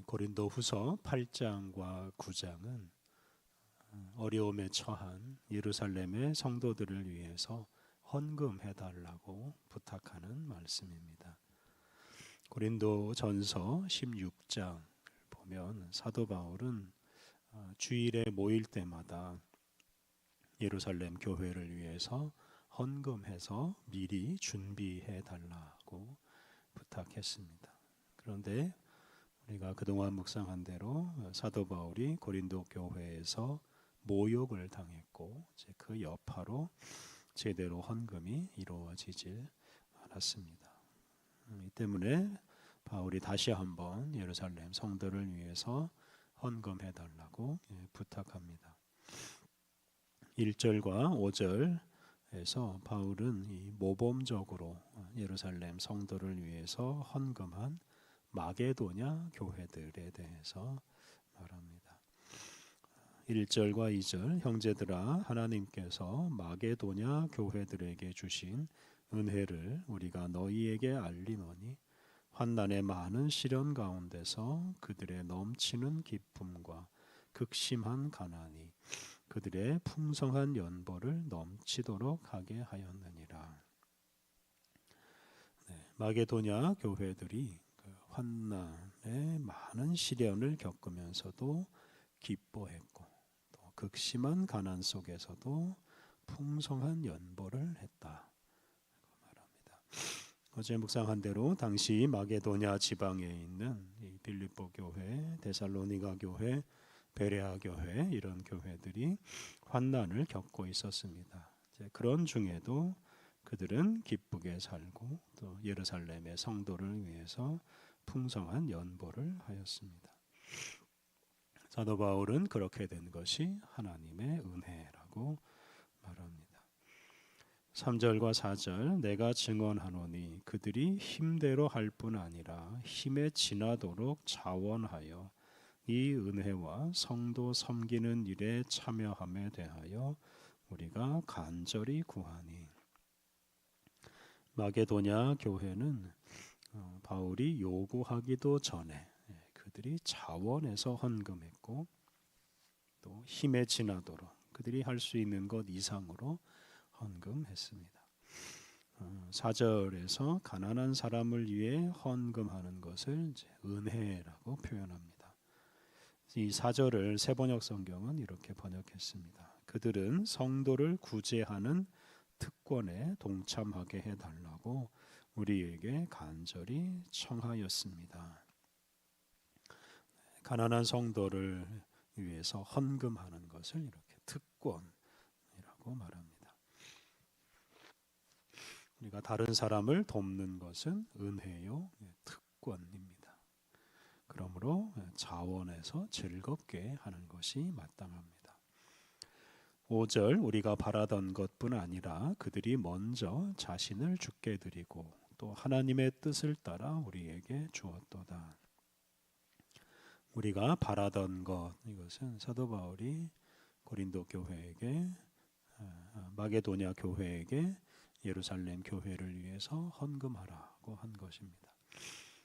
고린도후서 8장과 9장은 어려움에 처한 예루살렘의 성도들을 위해서 헌금해달라고 부탁하는 말씀입니다. 고린도전서 16장 보면 사도 바울은 주일에 모일 때마다 예루살렘 교회를 위해서 헌금해서 미리 준비해달라고 부탁했습니다. 그런데 우리가 그동안 묵상한 대로 사도 바울이 고린도 교회에서 모욕을 당했고 그 여파로 제대로 헌금이 이루어지질 않았습니다. 이 때문에 바울이 다시 한번 예루살렘 성도를 위해서 헌금해달라고 부탁합니다. 1절과 5절에서 바울은 이 모범적으로 예루살렘 성도를 위해서 헌금한 마게도냐 교회들에 대해서 말합니다. 1절과 2절 형제들아 하나님께서 마게도냐 교회들에게 주신 은혜를 우리가 너희에게 알리노니 환난의 많은 시련 가운데서 그들의 넘치는 기쁨과 극심한 가난이 그들의 풍성한 연보를 넘치도록 하게 하였느니라. 마게도냐 교회들이 환난의 많은 시련을 겪으면서도 기뻐했고 또 극심한 가난 속에서도 풍성한 연보를 했다 말합니다. 어제 묵상한 대로 당시 마게도냐 지방에 있는 이 빌립보 교회, 데살로니가 교회, 베레아 교회 이런 교회들이 환난을 겪고 있었습니다. 그런 중에도 그들은 기쁘게 살고 또 예루살렘의 성도를 위해서 풍성한 연보를 하였습니다. 사도 바울은 그렇게 된 것이 하나님의 은혜라고 말합니다. 3절과 4절 내가 증언하노니 그들이 힘대로 할 뿐 아니라 힘에 지나도록 자원하여 이 은혜와 성도 섬기는 일에 참여함에 대하여 우리가 간절히 구하니. 마게도냐 교회는 바울이 요구하기도 전에 그들이 자원해서 헌금했고 또 힘에 지나도록 그들이 할 수 있는 것 이상으로 헌금했습니다. 4절에서 가난한 사람을 위해 헌금하는 것을 이제 은혜라고 표현합니다. 이 4절을 새번역 성경은 이렇게 번역했습니다. 그들은 성도를 구제하는 특권에 동참하게 해달라고 우리에게 간절히 청하였습니다. 가난한 성도를 위해서 헌금하는 것을 이렇게 특권이라고 말합니다. 우리가 다른 사람을 돕는 것은 은혜요, 특권입니다. 그러므로 자원해서 즐겁게 하는 것이 마땅합니다. 5절 우리가 바라던 것뿐 아니라 그들이 먼저 자신을 주께 드리고 또 하나님의 뜻을 따라 우리에게 주었도다. 우리가 바라던 것 이것은 사도 바울이 고린도 교회에게 마게도냐 교회에게 예루살렘 교회를 위해서 헌금하라고 한 것입니다.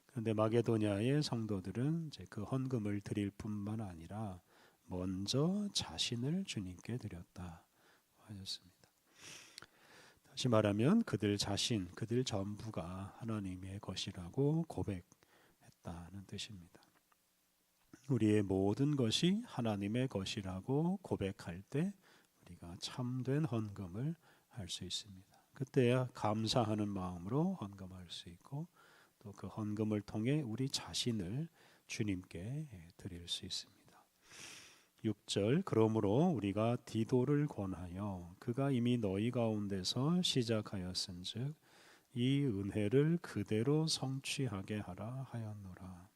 그런데 마게도냐의 성도들은 이제 그 헌금을 드릴 뿐만 아니라 먼저 자신을 주님께 드렸다 하였습니다. 다시 말하면 그들 자신, 그들 전부가 하나님의 것이라고 고백했다는 뜻입니다. 우리의 모든 것이 하나님의 것이라고 고백할 때 우리가 참된 헌금을 할 수 있습니다. 그때야 감사하는 마음으로 헌금할 수 있고 또 그 헌금을 통해 우리 자신을 주님께 드릴 수 있습니다. 6절 그러므로 우리가 디도를 권하여 그가 이미 너희 가운데서 시작하였은즉 이 은혜를 그대로 성취하게 하라 하였노라.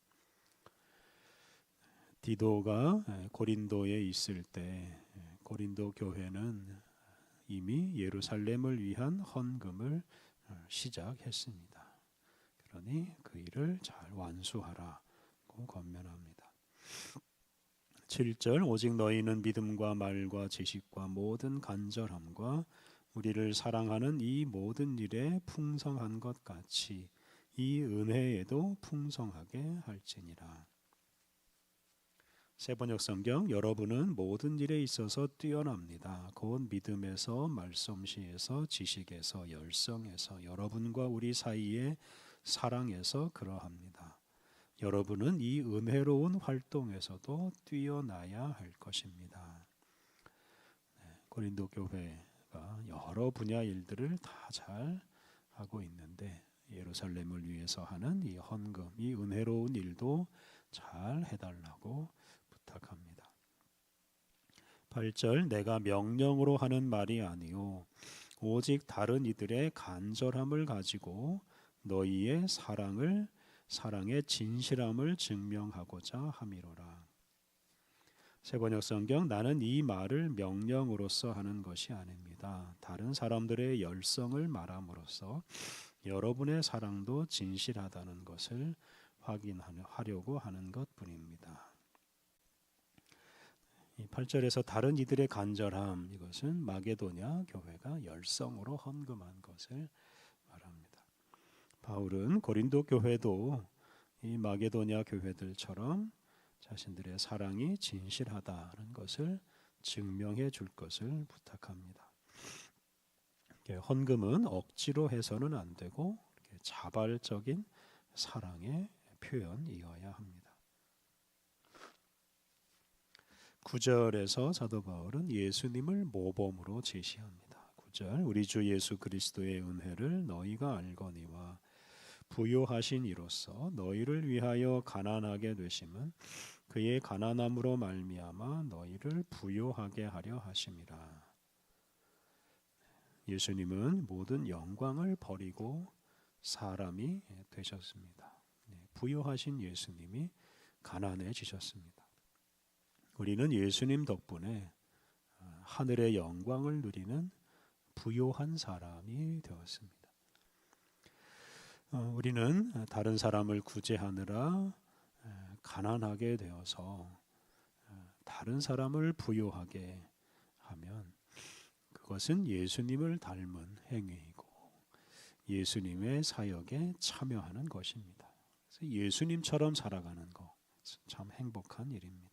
디도가 고린도에 있을 때 고린도 교회는 이미 예루살렘을 위한 헌금을 시작했습니다. 그러니 그 일을 잘 완수하라고 권면합니다. 7절 오직 너희는 믿음과 말과 지식과 모든 간절함과 우리를 사랑하는 이 모든 일에 풍성한 것 같이 이 은혜에도 풍성하게 할지니라. 새 번역 성경, 여러분은 모든 일에 있어서 뛰어납니다. 곧 믿음에서, 말솜씨에서, 지식에서, 열성에서, 여러분과 우리 사이의 사랑에서 그러합니다. 여러분은 이 은혜로운 활동에서도 뛰어나야 할 것입니다. 고린도 교회가 여러 분야 일들을 다 잘 하고 있는데 예루살렘을 위해서 하는 이 헌금, 이 은혜로운 일도 잘 해달라고 부탁합니다. 8절, 내가 명령으로 하는 말이 아니요 오직 다른 이들의 간절함을 가지고 너희의 사랑의 진실함을 증명하고자 함이로라. 새 번역 성경, 나는 이 말을 명령으로서 하는 것이 아닙니다. 다른 사람들의 열성을 말함으로써 여러분의 사랑도 진실하다는 것을 확인하려고 하는 것뿐입니다. 이 8절에서 다른 이들의 간절함, 이것은 마게도냐 교회가 열성으로 헌금한 것을 말합니다. 바울은 고린도 교회도 이 마게도냐 교회들처럼 자신들의 사랑이 진실하다는 것을 증명해 줄 것을 부탁합니다. 헌금은 억지로 해서는 안 되고 자발적인 사랑의 표현이어야 합니다. 9절에서 사도 바울은 예수님을 모범으로 제시합니다. 9절, 우리 주 예수 그리스도의 은혜를 너희가 알거니와 부요하신 이로써 너희를 위하여 가난하게 되심은 그의 가난함으로 말미암아 너희를 부요하게 하려 하심이라. 예수님은 모든 영광을 버리고 사람이 되셨습니다. 부요하신 예수님이 가난해지셨습니다. 우리는 예수님 덕분에 하늘의 영광을 누리는 부요한 사람이 되었습니다. 우리는 다른 사람을 구제하느라 가난하게 되어서 다른 사람을 부요하게 하면 그것은 예수님을 닮은 행위이고 예수님의 사역에 참여하는 것입니다. 그래서 예수님처럼 살아가는 것 참 행복한 일입니다.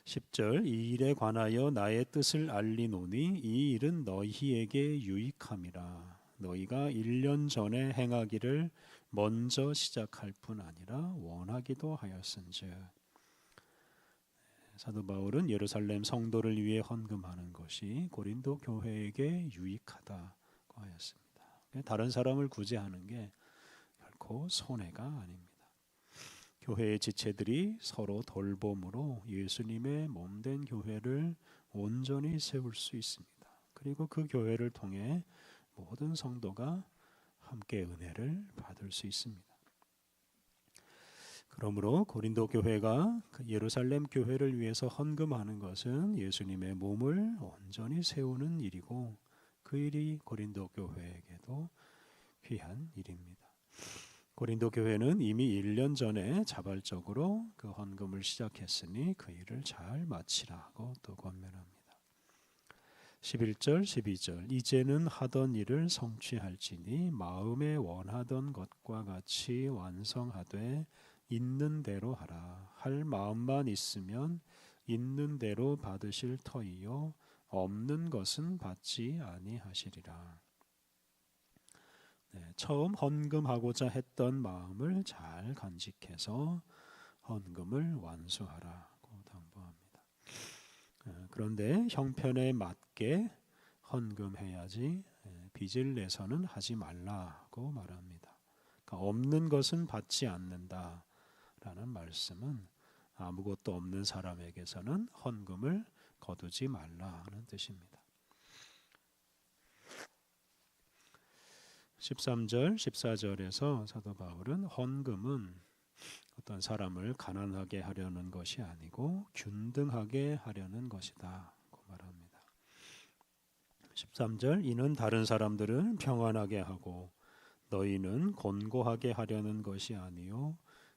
10절, 이 일에 관하여 나의 뜻을 알리노니 이 일은 너희에게 유익함이라. 너희가 1년 전에 행하기를 먼저 시작할 뿐 아니라 원하기도 하였은즉. 사도 바울은 예루살렘 성도를 위해 헌금하는 것이 고린도 교회에게 유익하다고 하였습니다. 다른 사람을 구제하는 게 결코 손해가 아닙니다. 교회의 지체들이 서로 돌봄으로 예수님의 몸된 교회를 온전히 세울 수 있습니다. 그리고 그 교회를 통해 모든 성도가 함께 은혜를 받을 수 있습니다. 그러므로 고린도 교회가 예루살렘 교회를 위해서 헌금하는 것은 예수님의 몸을 온전히 세우는 일이고 그 일이 고린도 교회에게도 귀한 일입니다. 고린도 교회는 이미 1년 전에 자발적으로 그 헌금을 시작했으니 그 일을 잘 마치라고 또 권면합니다. 11절 12절, 이제는 하던 일을 성취할지니 마음에 원하던 것과 같이 완성하되 있는 대로 하라. 할 마음만 있으면 있는 대로 받으실 터이요 없는 것은 받지 아니하시리라. 처음 헌금하고자 했던 마음을 잘 간직해서 헌금을 완수하라고 당부합니다. 그런데 형편에 맞게 헌금해야지 빚을 내서는 하지 말라고 말합니다. 그러니까 없는 것은 받지 않는다라는 말씀은 아무것도 없는 사람에게서는 헌금을 거두지 말라는 뜻입니다. 13절, 14절에서 사도 바울은 헌금은 어떤 사람을 가난하게 하려는 것이 아니고 균등하게 하려는 것이다고 말합니다. 13절, 이는 다른 사람들은 평안하게 하고 너희는 곤고하게 하려는 것이 아니요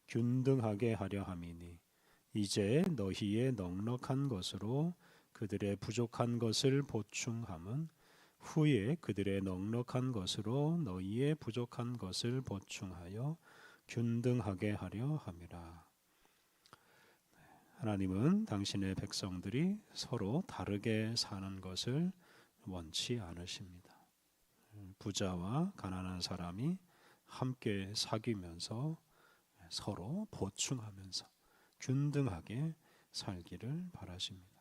균등하게 하려 함이니 이제 너희의 넉넉한 것으로 그들의 부족한 것을 보충함은 후에 그들의 넉넉한 것으로 너희의 부족한 것을 보충하여 균등하게 하려 함이라. 하나님은 당신의 백성들이 서로 다르게 사는 것을 원치 않으십니다. 부자와 가난한 사람이 함께 사귀면서 서로 보충하면서 균등하게 살기를 바라십니다.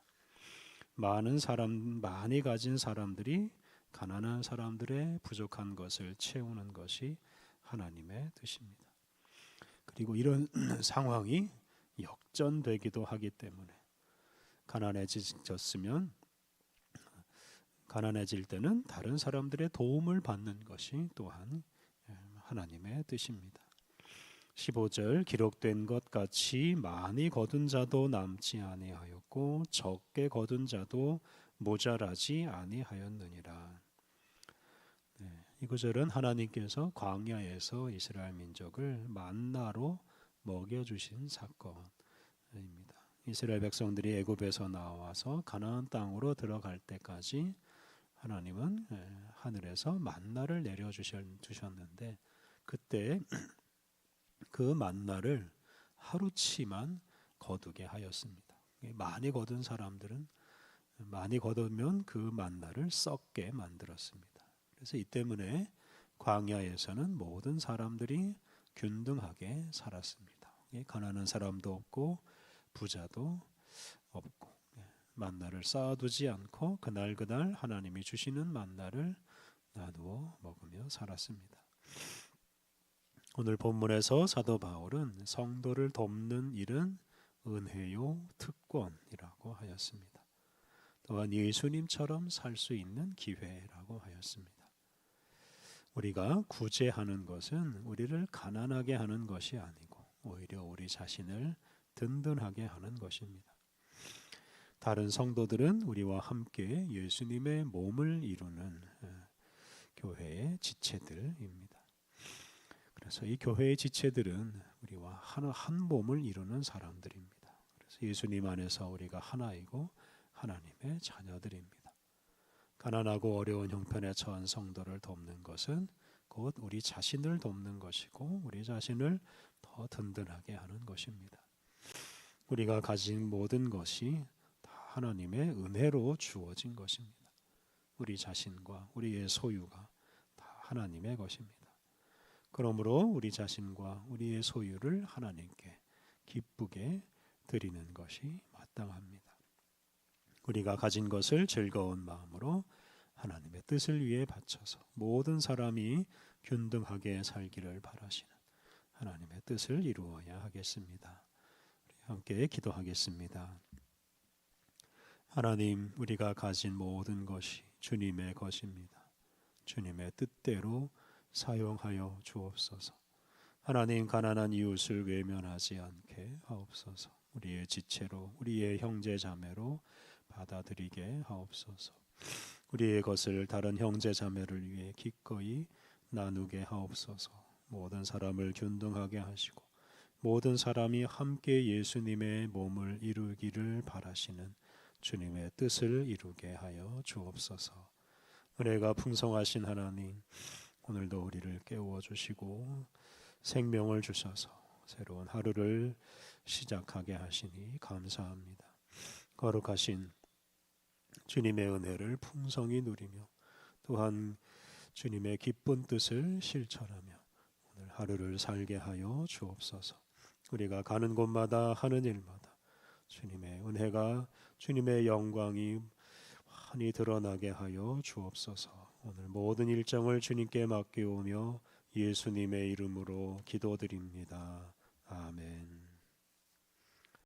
많이 가진 사람들이 가난한 사람들의 부족한 것을 채우는 것이 하나님의 뜻입니다. 그리고 이런 상황이 역전되기도 하기 때문에 가난해질 때는 다른 사람들의 도움을 받는 것이 또한 하나님의 뜻입니다. 15절 기록된 것 같이 많이 거둔 자도 남지 아니하였고 적게 거둔 자도 모자라지 아니하였느니라. 이 구절은 하나님께서 광야에서 이스라엘 민족을 만나로 먹여주신 사건입니다. 이스라엘 백성들이 애굽에서 나와서 가나안 땅으로 들어갈 때까지 하나님은 하늘에서 만나를 내려주셨는데 그때 그 만나를 하루치만 거두게 하였습니다. 많이 거둔 사람들은 많이 거두면 그 만나를 썩게 만들었습니다. 그래서 이 때문에 광야에서는 모든 사람들이 균등하게 살았습니다. 가난한 사람도 없고 부자도 없고 만나를 쌓아두지 않고 그날 하나님이 주시는 만나를 나누어 먹으며 살았습니다. 오늘 본문에서 사도 바울은 성도를 돕는 일은 은혜요 특권이라고 하였습니다. 또한 예수님처럼 살 수 있는 기회라고 하였습니다. 우리가 구제하는 것은 우리를 가난하게 하는 것이 아니고 오히려 우리 자신을 든든하게 하는 것입니다. 다른 성도들은 우리와 함께 예수님의 몸을 이루는 교회의 지체들입니다. 그래서 이 교회의 지체들은 우리와 한 몸을 이루는 사람들입니다. 그래서 예수님 안에서 우리가 하나이고 하나님의 자녀들입니다. 가난하고 어려운 형편에 처한 성도를 돕는 것은 곧 우리 자신을 돕는 것이고 우리 자신을 더 든든하게 하는 것입니다. 우리가 가진 모든 것이 다 하나님의 은혜로 주어진 것입니다. 우리 자신과 우리의 소유가 다 하나님의 것입니다. 그러므로 우리 자신과 우리의 소유를 하나님께 기쁘게 드리는 것이 마땅합니다. 우리가 가진 것을 즐거운 마음으로 하나님의 뜻을 위해 바쳐서 모든 사람이 균등하게 살기를 바라시는 하나님의 뜻을 이루어야 하겠습니다. 함께 기도하겠습니다. 하나님, 우리가 가진 모든 것이 주님의 것입니다. 주님의 뜻대로 사용하여 주옵소서. 하나님, 가난한 이웃을 외면하지 않게 하옵소서. 우리의 지체로, 우리의 형제 자매로 받아들이게 하옵소서. 우리의 것을 다른 형제 자매를 위해 기꺼이 나누게 하옵소서. 모든 사람을 균등하게 하시고 모든 사람이 함께 예수님의 몸을 이루기를 바라시는 주님의 뜻을 이루게 하여 주옵소서. 은혜가 풍성하신 하나님, 오늘도 우리를 깨워주시고 생명을 주셔서 새로운 하루를 시작하게 하시니 감사합니다. 거룩하신 주님의 은혜를 풍성히 누리며 또한 주님의 기쁜 뜻을 실천하며 오늘 하루를 살게 하여 주옵소서. 우리가 가는 곳마다 하는 일마다 주님의 은혜가 주님의 영광이 환히 드러나게 하여 주옵소서. 오늘 모든 일정을 주님께 맡기오며 예수님의 이름으로 기도드립니다. 아멘.